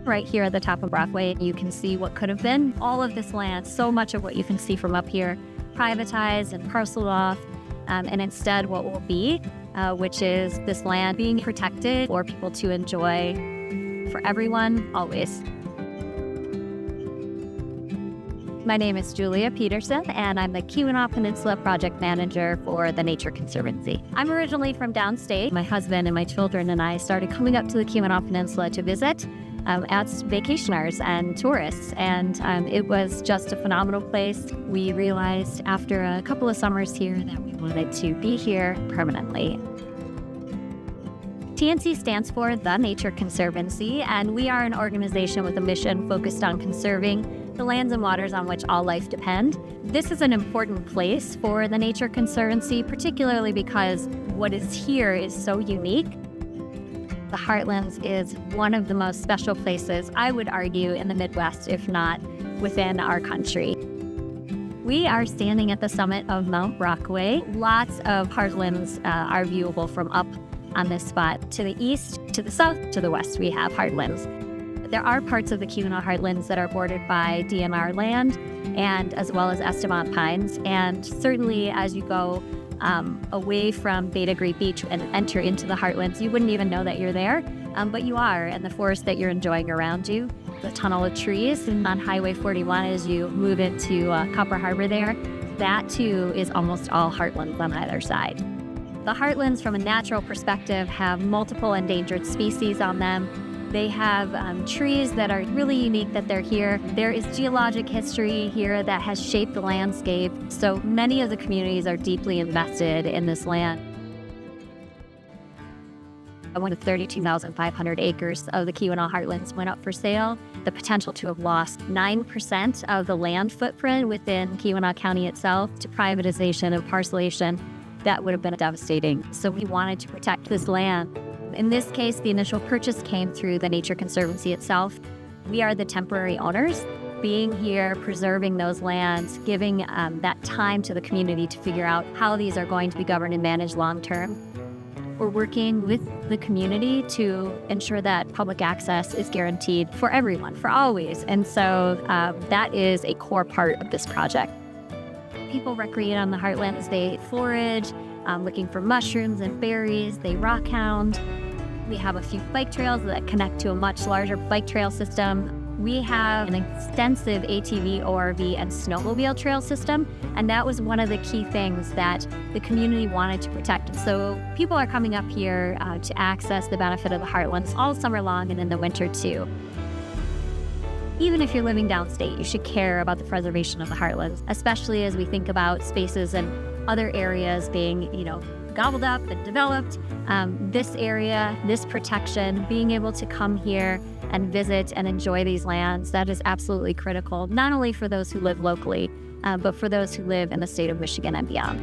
Right here at the top of Broadway, you can see what could have been. All of this land, so much of what you can see from up here, privatized and parceled off, and instead what will be, which is this land being protected for people to enjoy for everyone, always. My name is Julia Petersen, and I'm the Keweenaw Peninsula Project Manager for the Nature Conservancy. I'm originally from downstate. My husband and my children and I started coming up to the Keweenaw Peninsula to visit as vacationers and tourists, and it was just a phenomenal place. We realized after a couple of summers here that we wanted to be here permanently. TNC stands for the Nature Conservancy, and we are an organization with a mission focused on conserving the lands and waters on which all life depend. This is an important place for the Nature Conservancy, particularly because what is here is so unique. The Heartlands is one of the most special places, I would argue, in the Midwest, if not within our country. We are standing at the summit of Mount Brockway. Lots of Heartlands are viewable from up on this spot. To the east, to the south, to the west, we have Heartlands. There are parts of the Keweenaw Heartlands that are bordered by DNR land, and as well as Estevan pines. And certainly as you go away from Beta Great Beach and enter into the Heartlands, you wouldn't even know that you're there, but you are, and the forest that you're enjoying around you, the tunnel of trees on Highway 41 as you move into Copper Harbor there, that too is almost all Heartlands on either side. The Heartlands, from a natural perspective, have multiple endangered species on them. They have trees that are really unique that they're here. There is geologic history here that has shaped the landscape, so many of the communities are deeply invested in this land. When the 32,500 acres of the Keweenaw Heartlands went up for sale, the potential to have lost 9% of the land footprint within Keweenaw County itself to privatization and parcelation, that would have been devastating. So we wanted to protect this land. In this case, the initial purchase came through the Nature Conservancy itself. We are the temporary owners. Being here, preserving those lands, giving that time to the community to figure out how these are going to be governed and managed long term. We're working with the community to ensure that public access is guaranteed for everyone, for always. And so that is a core part of this project. People recreate on the Heartlands. They forage, looking for mushrooms and berries. They rock hound. We have a few bike trails that connect to a much larger bike trail system. We have an extensive ATV, ORV, and snowmobile trail system, and that was one of the key things that the community wanted to protect. So people are coming up here to access the benefit of the Heartlands all summer long and in the winter too. Even if you're living downstate, you should care about the preservation of the Heartlands, especially as we think about spaces and other areas being, gobbled up and developed. This area, this protection, being able to come here and visit and enjoy these lands, that is absolutely critical, not only for those who live locally, but for those who live in the state of Michigan and beyond.